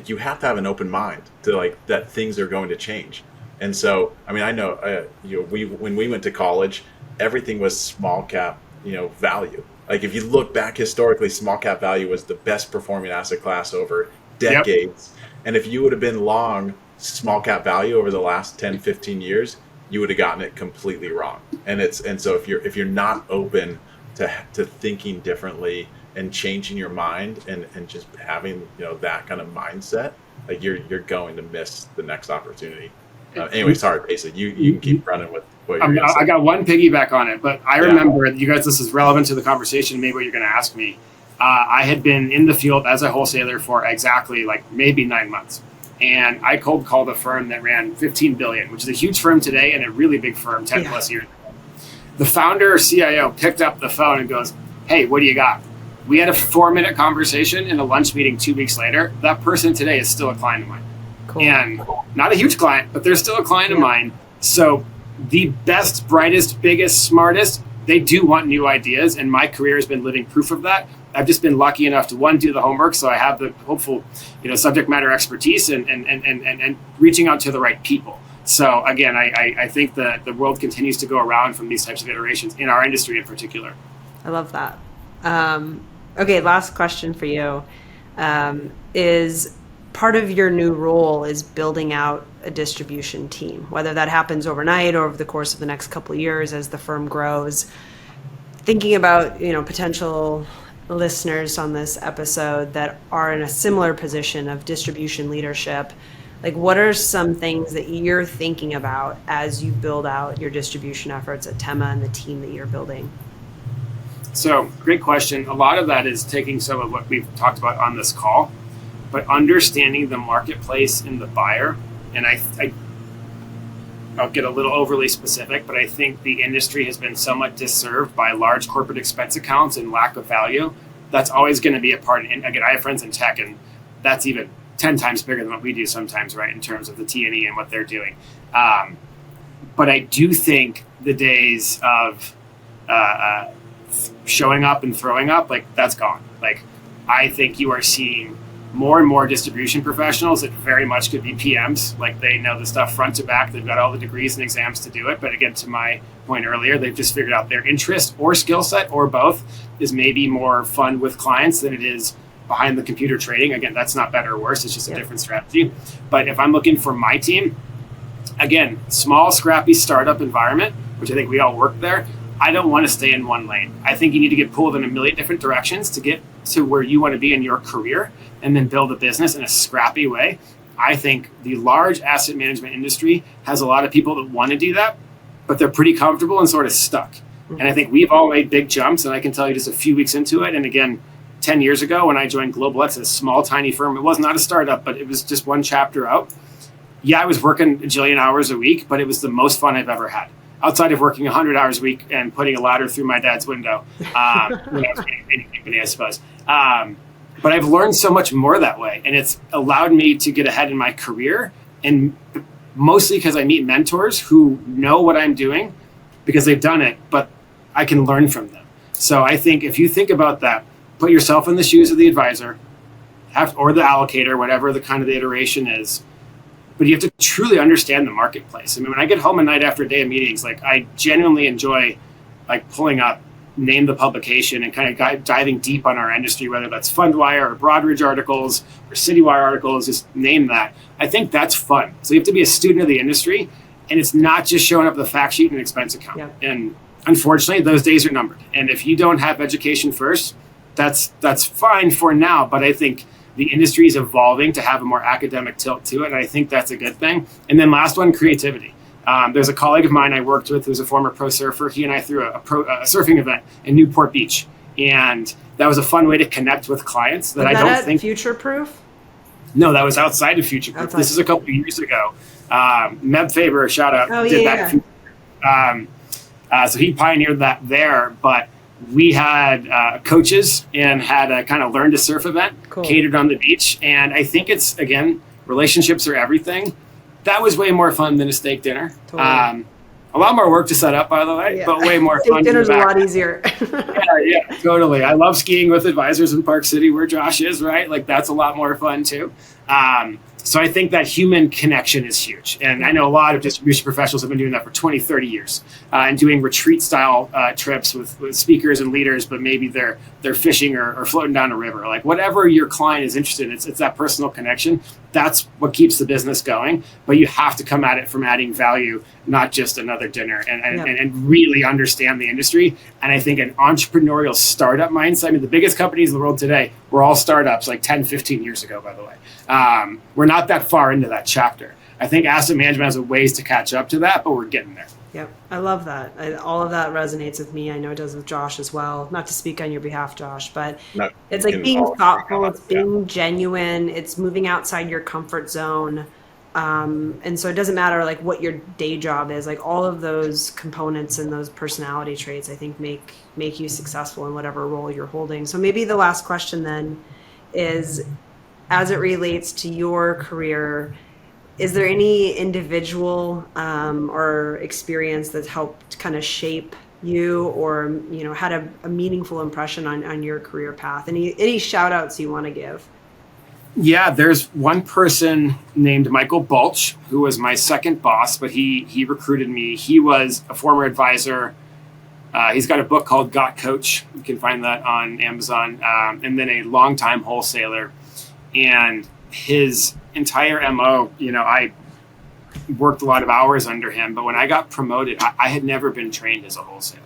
you have to have an open mind to that things are going to change. And so, I mean, I know, when we went to college, everything was small cap, value. If you look back historically, small cap value was the best performing asset class over decades. Yep. And if you would have been long small cap value over the last 10, 15 years, you would have gotten it completely wrong. And so if you're not open to thinking differently and changing your mind and just having, that kind of mindset, you're going to miss the next opportunity. Anyway, sorry, Paisley, you can keep running with what you're going to say. I got one piggyback on it, but I remember, you guys, this is relevant to the conversation, maybe what you're going to ask me. I had been in the field as a wholesaler for exactly maybe 9 months. And I cold called a firm that ran $15 billion, which is a huge firm today and a really big firm 10 plus years ago. The founder or CIO picked up the phone and goes, "Hey, what do you got?" We had a 4-minute conversation in a lunch meeting 2 weeks later. That person today is still a client of mine. Cool. And not a huge client, but they're still a client of mine. So the best, brightest, biggest, smartest, they do want new ideas. And my career has been living proof of that. I've just been lucky enough to, one, do the homework. So I have the hopeful, subject matter expertise and reaching out to the right people. So again, I think that the world continues to go around from these types of iterations in our industry in particular. I love that. Okay, last question for you. Is part of your new role is building out a distribution team, whether that happens overnight or over the course of the next couple of years as the firm grows. Thinking about, potential listeners on this episode that are in a similar position of distribution leadership, like what are some things that you're thinking about as you build out your distribution efforts at Tema and the team that you're building? So, great question. A lot of that is taking some of what we've talked about on this call, but understanding the marketplace and the buyer. And I'll get a little overly specific, but I think the industry has been somewhat disserved by large corporate expense accounts and lack of value. That's always going to be a part. And again, I have friends in tech, and that's even 10 times bigger than what we do sometimes, right, in terms of the T&E and what they're doing. But I do think the days of showing up and throwing up, like, that's gone. Like, I think you are seeing more and more distribution professionals that very much could be PMs. Like, they know the stuff front to back. They've got all the degrees and exams to do it. But again, to my point earlier, they've just figured out their interest or skill set or both is maybe more fun with clients than it is behind the computer trading. Again, that's not better or worse. It's just a different strategy. But if I'm looking for my team, again, small, scrappy startup environment, which I think we all work there, I don't want to stay in one lane. I think you need to get pulled in a million different directions to get to where you want to be in your career and then build a business in a scrappy way. I think the large asset management industry has a lot of people that want to do that, but they're pretty comfortable and sort of stuck. And I think we've all made big jumps, and I can tell you just a few weeks into it. And again, 10 years ago when I joined Global X, a small, tiny firm, it was not a startup, but it was just one chapter out. Yeah, I was working a jillion hours a week, but it was the most fun I've ever had. Outside of working 100 hours a week and putting a ladder through my dad's window, when I was in a company, I suppose. But I've learned so much more that way, and it's allowed me to get ahead in my career, and mostly because I meet mentors who know what I'm doing because they've done it, but I can learn from them. So I think if you think about that, put yourself in the shoes of the advisor or the allocator, whatever the kind of the iteration is, but you have to truly understand the marketplace. I mean, when I get home at night after a day of meetings, like, I genuinely enjoy like pulling up, name the publication, and kind of diving deep on our industry, whether that's Fundwire or Broadridge articles or Citywire articles, just name that. I think that's fun. So you have to be a student of the industry, and it's not just showing up with a fact sheet and an expense account. Yeah. And unfortunately, those days are numbered. And if you don't have education first, that's fine for now. But I think the industry is evolving to have a more academic tilt to it, and I think that's a good thing. And then last one, creativity. There's a colleague of mine I worked with who's a former pro surfer. He and I threw a surfing event in Newport Beach, and that was a fun way to connect with clients that I don't think... Future Proof? No, that was outside of Future Proof. This is a couple of years ago. Meb Faber, shout out, did that. So he pioneered that there, but we had coaches and had a kind of learn to surf event catered on the beach. And I think it's, again, relationships are everything. That was way more fun than a steak dinner. Totally. A lot more work to set up, by the way, but way more fun. Steak dinner's a lot easier. yeah, totally. I love skiing with advisors in Park City where Josh is, right? Like, that's a lot more fun too. So I think that human connection is huge. And I know a lot of distribution professionals have been doing that for 20, 30 years and doing retreat style trips with speakers and leaders, but maybe they're fishing or floating down a river. Like, whatever your client is interested in, it's that personal connection. That's what keeps the business going. But you have to come at it from adding value, not just another dinner, and really understand the industry. And I think an entrepreneurial startup mindset, I mean, the biggest companies in the world today were all startups like 10, 15 years ago, by the way. We're not that far into that chapter. I think asset management has ways to catch up to that, but we're getting there. Yep. I love that. All of that resonates with me. I know it does with Josh as well. Not to speak on your behalf, Josh, but it's like being thoughtful, it's being genuine, it's moving outside your comfort zone. And so it doesn't matter like what your day job is, like all of those components and those personality traits, I think make you successful in whatever role you're holding. So maybe the last question then is, as it relates to your career, is there any individual or experience that's helped kind of shape you or, had a meaningful impression on your career path? Any shout outs you want to give? Yeah, there's one person named Michael Balch, who was my second boss, but he recruited me. He was a former advisor. He's got a book called Got Coach. You can find that on Amazon. And then a longtime wholesaler. And his entire MO, worked a lot of hours under him. But when I got promoted, I had never been trained as a wholesaler.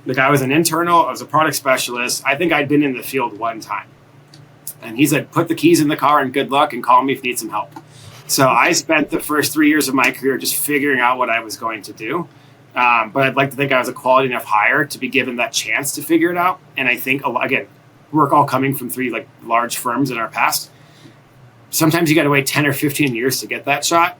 Like, I was an internal, I was a product specialist. I think I'd been in the field one time. And he said, put the keys in the car and good luck and call me if you need some help. So I spent the first 3 years of my career just figuring out what I was going to do. But I'd like to think I was a quality enough hire to be given that chance to figure it out. And I think, again, we're all coming from 3 like large firms in our past. Sometimes you got to wait 10 or 15 years to get that shot.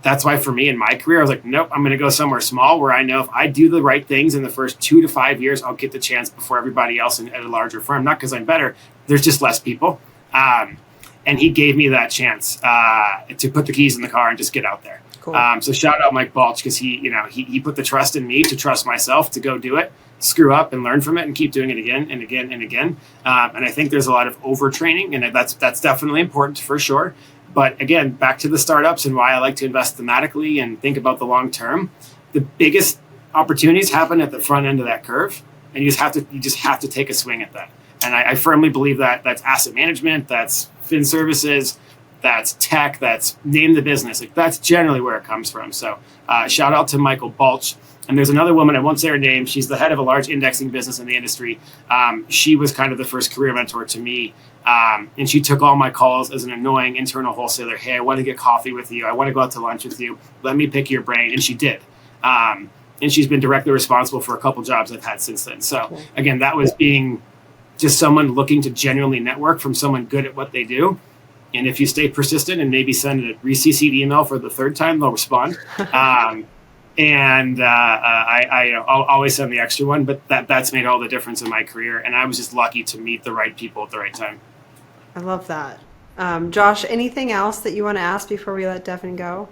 That's why for me in my career, I was like, nope, I'm going to go somewhere small where I know if I do the right things in the first 2 to 5 years, I'll get the chance before everybody else at a larger firm. Not because I'm better. There's just less people. And he gave me that chance to put the keys in the car and just get out there. Cool. So shout out Mike Balch, because he put the trust in me to trust myself to go do it, screw up and learn from it and keep doing it again and again and again. And I think there's a lot of overtraining, and that's definitely important for sure. But again, back to the startups and why I like to invest thematically and think about the long term. The biggest opportunities happen at the front end of that curve, and you just have to take a swing at that. And I firmly believe that that's asset management, that's fin services, that's tech, that's name the business. Like, that's generally where it comes from. So shout out to Michael Balch. And there's another woman, I won't say her name. She's the head of a large indexing business in the industry. She was kind of the first career mentor to me. And she took all my calls as an annoying internal wholesaler. Hey, I want to get coffee with you. I want to go out to lunch with you. Let me pick your brain. And she did. And she's been directly responsible for a couple jobs I've had since then. So again, that was being just someone looking to genuinely network from someone good at what they do. And if you stay persistent and maybe send a re-CC'd email for the third time, they'll respond. I'll always send the extra one, but that's made all the difference in my career. And I was just lucky to meet the right people at the right time. I love that. Josh, anything else that you want to ask before we let Devan go?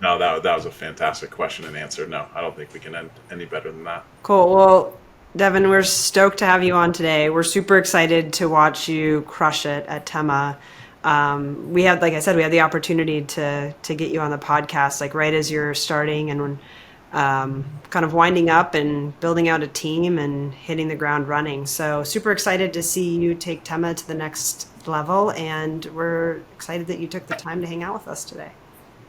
No, that was a fantastic question and answer. No, I don't think we can end any better than that. Cool. Well, Devan, we're stoked to have you on today. We're super excited to watch you crush it at Tema. We had, like I said, we had the opportunity to get you on the podcast, like right as you're starting and kind of winding up and building out a team and hitting the ground running. So super excited to see you take Tema to the next level. And we're excited that you took the time to hang out with us today.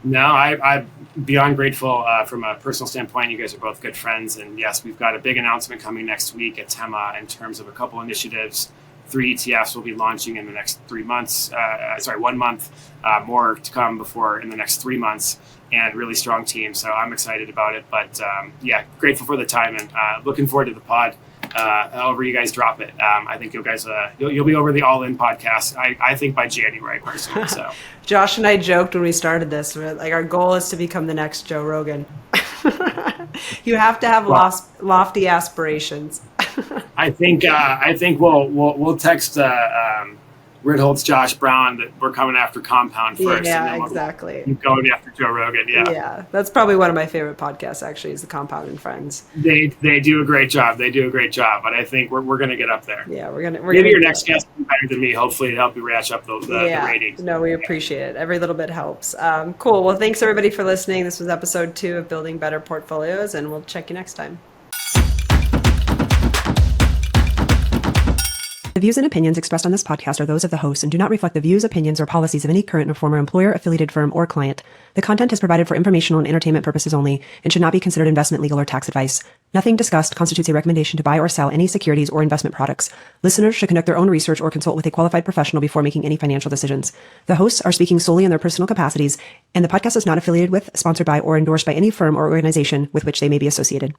No, I'm beyond grateful from a personal standpoint. You guys are both good friends. And yes, we've got a big announcement coming next week at Tema in terms of a couple initiatives. 3 ETFs will be launching in the next 1 month, more to come before in the next 3 months, and really strong team. So I'm excited about it. But grateful for the time and looking forward to the pod. However you guys drop it. I think you guys, you'll be over the All In podcast, I think by January personally. So Josh and I joked when we started this, like our goal is to become the next Joe Rogan. You have to have lofty aspirations. I think we'll text Ritholtz Josh Brown that we're coming after Compound first. Yeah, and then exactly. We'll going after Joe Rogan. Yeah, that's probably one of my favorite podcasts. Actually, is the Compound and Friends. They do a great job. But I think we're going to get up there. Yeah, we're maybe your next guest will be better than me. Hopefully, to help you ratchet up the ratings. No, we appreciate it. Every little bit helps. Cool. Well, thanks everybody for listening. This was episode 2 of Building Better Portfolios, and we'll check you next time. The views and opinions expressed on this podcast are those of the host and do not reflect the views, opinions, or policies of any current or former employer, affiliated firm, or client. The content is provided for informational and entertainment purposes only and should not be considered investment, legal, or tax advice. Nothing discussed constitutes a recommendation to buy or sell any securities or investment products. Listeners should conduct their own research or consult with a qualified professional before making any financial decisions. The hosts are speaking solely in their personal capacities, and the podcast is not affiliated with, sponsored by, or endorsed by any firm or organization with which they may be associated.